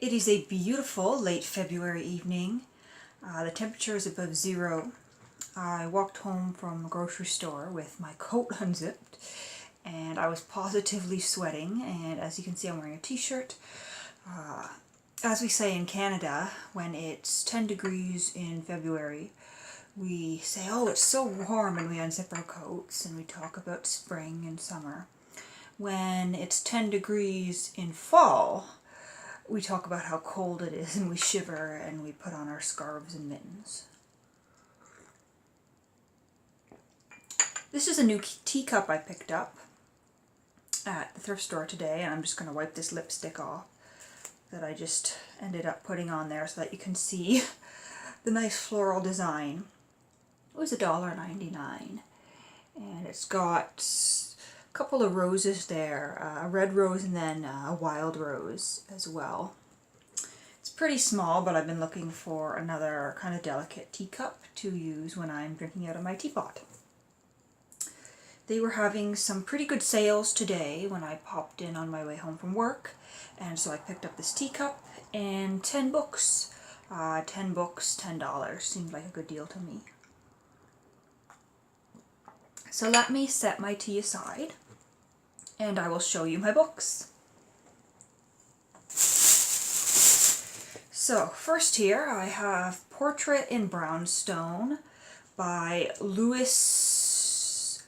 It is a beautiful late February evening. The temperature is above zero. I walked home from the grocery store with my coat unzipped and I was positively sweating, and as you can see I'm wearing a t-shirt. As we say in Canada, when it's 10 degrees in February, we say, oh, it's so warm, and we unzip our coats and we talk about spring and summer. When it's 10 degrees in fall, we talk about how cold it is and we shiver and we put on our scarves and mittens. This is a new teacup I picked up at the thrift store today, and I'm just going to wipe this lipstick off that I just ended up putting on there so that you can see the nice floral design. It was $1.99, and it's got a couple of roses there, a red rose and then a wild rose as well. It's pretty small, but I've been looking for another kind of delicate teacup to use when I'm drinking out of my teapot. They were having some pretty good sales today when I popped in on my way home from work, and so I picked up this teacup and 10 books. 10 books, $10. Seemed like a good deal to me. So let me set my tea aside and I will show you my books. So first here I have Portrait in Brownstone by Louis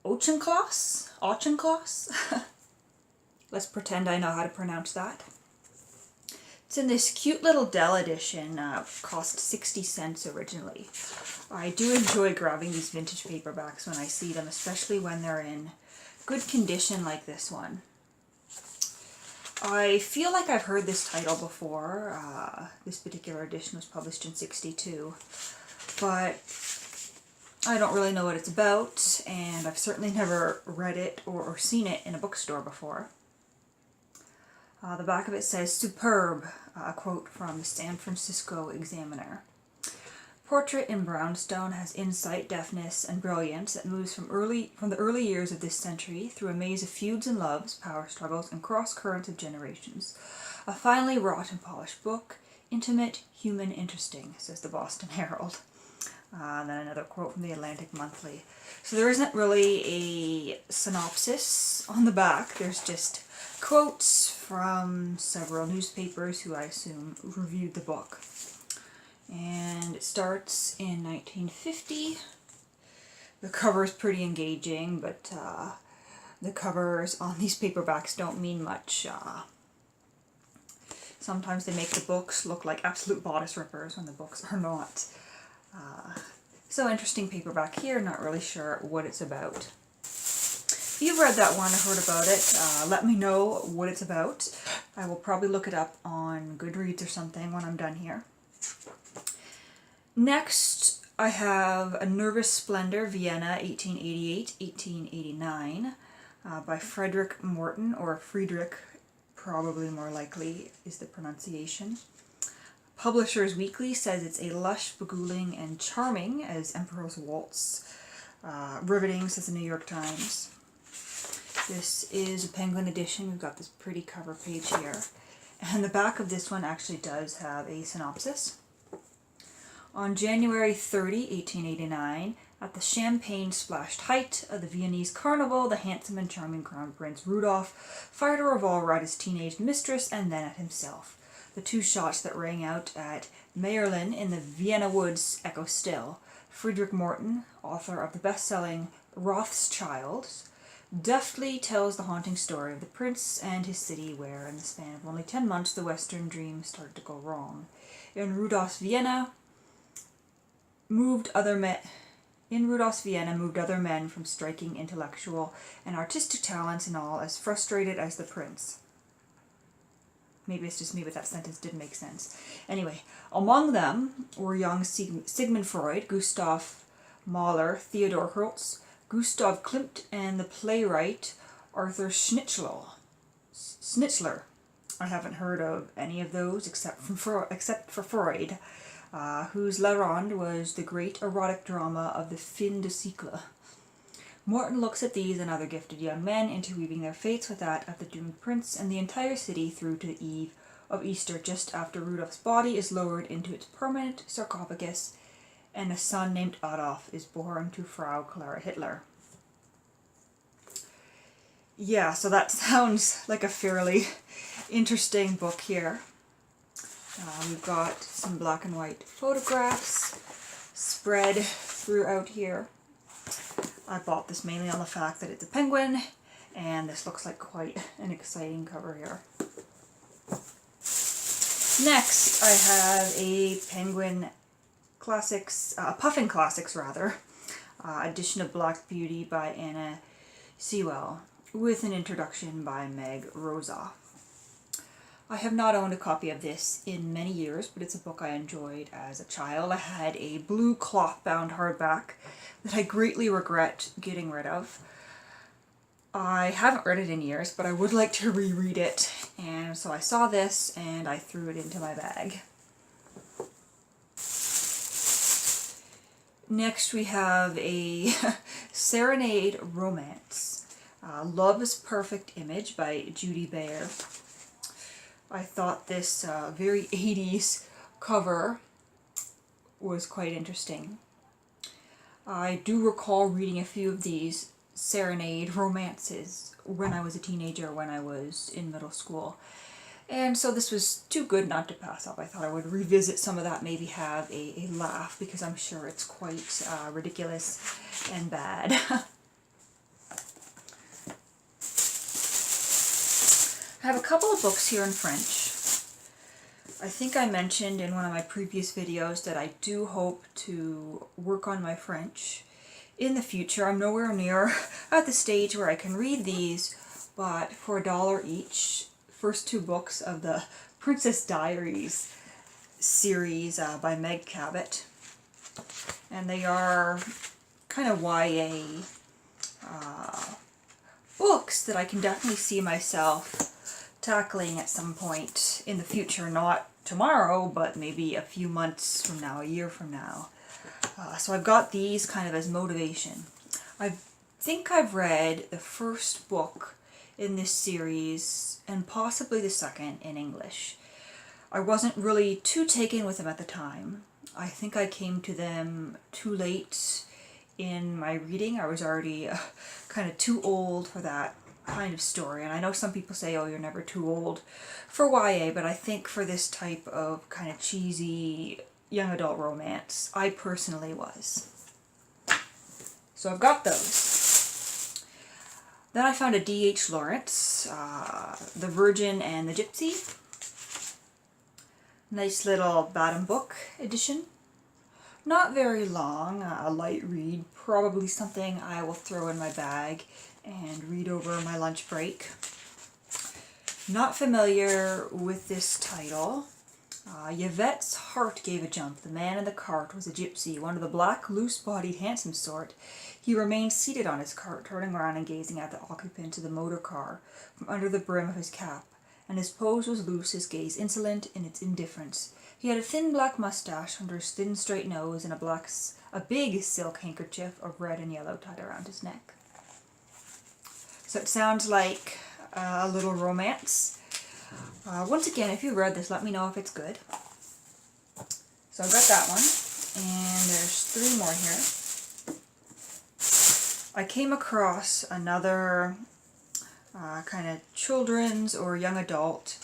Auchincloss? Let's pretend I know how to pronounce that. It's in this cute little Dell edition, cost 60 cents originally. I do enjoy grabbing these vintage paperbacks when I see them, especially when they're in good condition like this one. I feel like I've heard this title before. This particular edition was published in '62, but I don't really know what it's about, and I've certainly never read it or seen it in a bookstore before. The back of it says, "Superb," a quote from the San Francisco Examiner. Portrait in Brownstone has insight, deftness, and brilliance that moves from the early years of this century through a maze of feuds and loves, power struggles, and cross-currents of generations. A finely wrought and polished book, intimate, human, interesting, says the Boston Herald. Then another quote from the Atlantic Monthly. So there isn't really a synopsis on the back, there's just quotes from several newspapers who I assume reviewed the book. And it starts in 1950. The cover is pretty engaging, but the covers on these paperbacks don't mean much. Sometimes they make the books look like absolute bodice rippers when the books are not. So interesting paperback here, not really sure what it's about. If you've read that one or heard about it, let me know what it's about. I will probably look it up on Goodreads or something when I'm done here. Next, I have A Nervous Splendor, Vienna, 1888-1889, by Frederick Morton, or Friedrich, probably more likely is the pronunciation. Publishers Weekly says it's a lush, beguiling, and charming as Emperor's Waltz. Riveting, says the New York Times. This is a Penguin edition. We've got this pretty cover page here. And the back of this one actually does have a synopsis. On January 30, 1889, at the champagne-splashed height of the Viennese carnival, the handsome and charming Crown Prince Rudolph fired a revolver at his teenage mistress and then at himself. The two shots that rang out at Meyerlin in the Vienna woods echo still. Friedrich Morton, author of the best-selling Rothschilds, deftly tells the haunting story of the prince and his city where, in the span of only 10 months, the Western dream started to go wrong. In Rudolph's Vienna moved other men from striking intellectual and artistic talents and all as frustrated as the prince. Maybe it's just me, but that sentence didn't make sense. Anyway, among them were young Sigmund Freud, Gustav Mahler, Theodor Hertz, Gustav Klimt, and the playwright Arthur Schnitzler. I haven't heard of any of those except for Freud, whose La Ronde was the great erotic drama of the fin de siècle. Morton looks at these and other gifted young men, interweaving their fates with that of the doomed prince and the entire city through to the eve of Easter, just after Rudolph's body is lowered into its permanent sarcophagus and a son named Adolf is born to Frau Clara Hitler. Yeah, so that sounds like a fairly interesting book here. We've got some black and white photographs spread throughout here. I bought this mainly on the fact that it's a penguin, and this looks like quite an exciting cover here. Next, I have a Penguin Classics, Puffin Classics rather, edition of Black Beauty by Anna Sewell, with an introduction by Meg Rosa. I have not owned a copy of this in many years, but it's a book I enjoyed as a child. I had a blue cloth-bound hardback that I greatly regret getting rid of. I haven't read it in years, but I would like to reread it, and so I saw this and I threw it into my bag. Next we have a Serenade romance, Love's Perfect Image by Judy Bayer. I thought this very 80s cover was quite interesting. I do recall reading a few of these Serenade romances when I was a teenager, when I was in middle school. And so this was too good not to pass up. I thought I would revisit some of that, maybe have a laugh, because I'm sure it's quite ridiculous and bad. I have a couple of books here in French. I think I mentioned in one of my previous videos that I do hope to work on my French in the future. I'm nowhere near at the stage where I can read these, but for $1 each, first two books of the Princess Diaries series by Meg Cabot. And they are kind of YA books that I can definitely see myself tackling at some point in the future, not tomorrow, but maybe a few months from now, a year from now. So I've got these kind of as motivation. I think I've read the first book in this series and possibly the second in English. I wasn't really too taken with them at the time. I think I came to them too late in my reading. I was already kind of too old for that kind of story, and I know some people say, oh, you're never too old for YA, but I think for this type of kind of cheesy young adult romance, I personally was. So I've got those. Then I found a D.H. Lawrence, The Virgin and the Gypsy. Nice little Batum book edition. Not very long, a light read, probably something I will throw in my bag and read over my lunch break. Not familiar with this title. Yvette's heart gave a jump. The man in the cart was a gypsy, one of the black, loose-bodied, handsome sort. He remained seated on his cart, turning around and gazing at the occupants of the motor car from under the brim of his cap, and his pose was loose, his gaze insolent in its indifference. He had a thin black mustache under his thin straight nose and a big silk handkerchief of red and yellow tied around his neck. So it sounds like a little romance. Once again, if you read this, let me know if it's good. So I've got that one, and there's 3 more here. I came across another kind of children's or young adult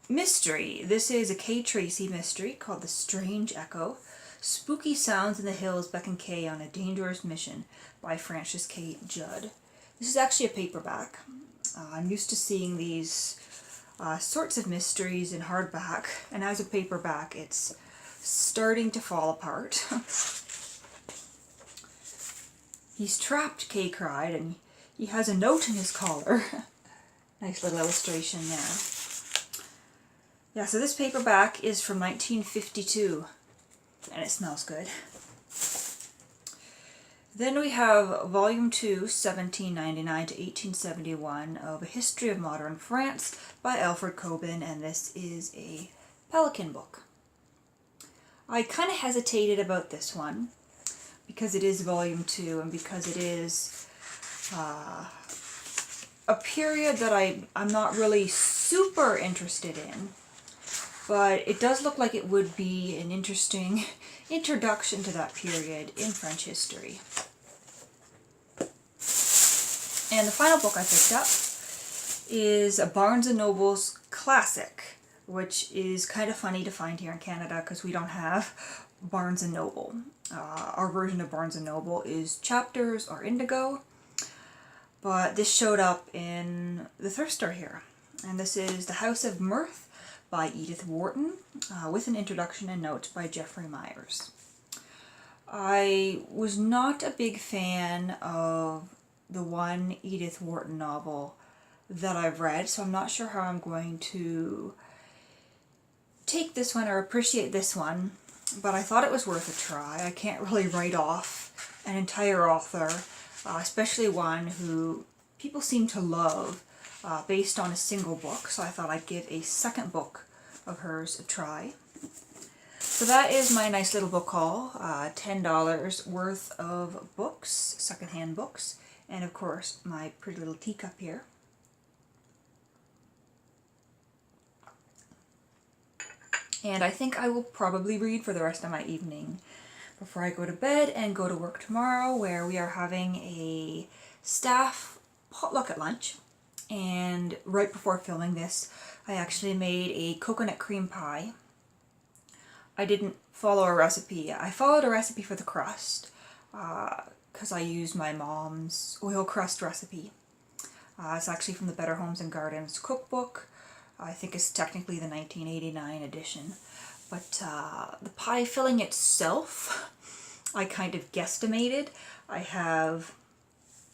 mystery. This is a Kay Tracy mystery called The Strange Echo. Spooky Sounds in the Hills beckon Kay on a dangerous mission by Frances K. Judd. This is actually a paperback. I'm used to seeing these sorts of mysteries in hardback, and as a paperback it's starting to fall apart. He's trapped, Kay cried, and he has a note in his collar. Nice little illustration there. Yeah, so this paperback is from 1952, and it smells good. Then we have Volume 2, 1799 to 1871 of A History of Modern France by Alfred Coben, and this is a Pelican book. I kind of hesitated about this one, because it is volume 2 and because it is a period that I'm not really super interested in, but it does look like it would be an interesting introduction to that period in French history. And the final book I picked up is a Barnes & Noble's classic, which is kind of funny to find here in Canada because we don't have Barnes & Noble. Our version of Barnes & Noble is Chapters or Indigo, but this showed up in the thrift store here. And this is The House of Mirth by Edith Wharton, with an introduction and notes by Jeffrey Myers. I was not a big fan of the one Edith Wharton novel that I've read, so I'm not sure how I'm going to take this one or appreciate this one, but I thought it was worth a try. I can't really write off an entire author, especially one who people seem to love based on a single book, so I thought I'd give a second book of hers a try. So that is my nice little book haul, $10 worth of books, secondhand books, and of course my pretty little teacup here. And I think I will probably read for the rest of my evening before I go to bed and go to work tomorrow, where we are having a staff potluck at lunch. And right before filming this, I actually made a coconut cream pie. I didn't follow a recipe. I followed a recipe for the crust because I used my mom's oil crust recipe. It's actually from the Better Homes and Gardens cookbook. I think it's technically the 1989 edition. But the pie filling itself, I kind of guesstimated. I have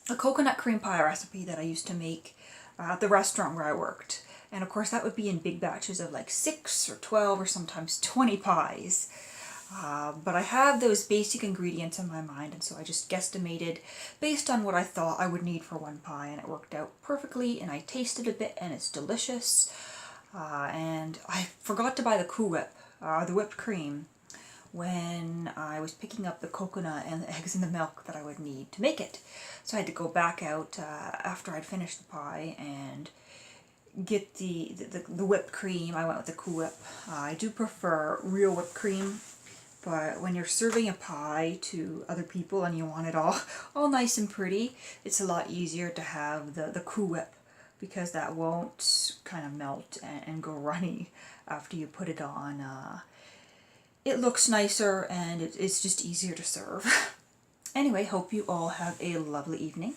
a coconut cream pie recipe that I used to make at the restaurant where I worked. And of course that would be in big batches of like 6 or 12 or sometimes 20 pies. But I have those basic ingredients in my mind, and so I just guesstimated based on what I thought I would need for one pie, and it worked out perfectly, and I tasted a bit and it's delicious. And I forgot to buy the Cool Whip, the whipped cream, when I was picking up the coconut and the eggs and the milk that I would need to make it. So I had to go back out after I'd finished the pie and get the whipped cream. I went with the Cool Whip. I do prefer real whipped cream, but when you're serving a pie to other people and you want it all nice and pretty, it's a lot easier to have the Cool Whip, because that won't kind of melt and go runny after you put it on. It looks nicer and it's just easier to serve. Anyway, hope you all have a lovely evening.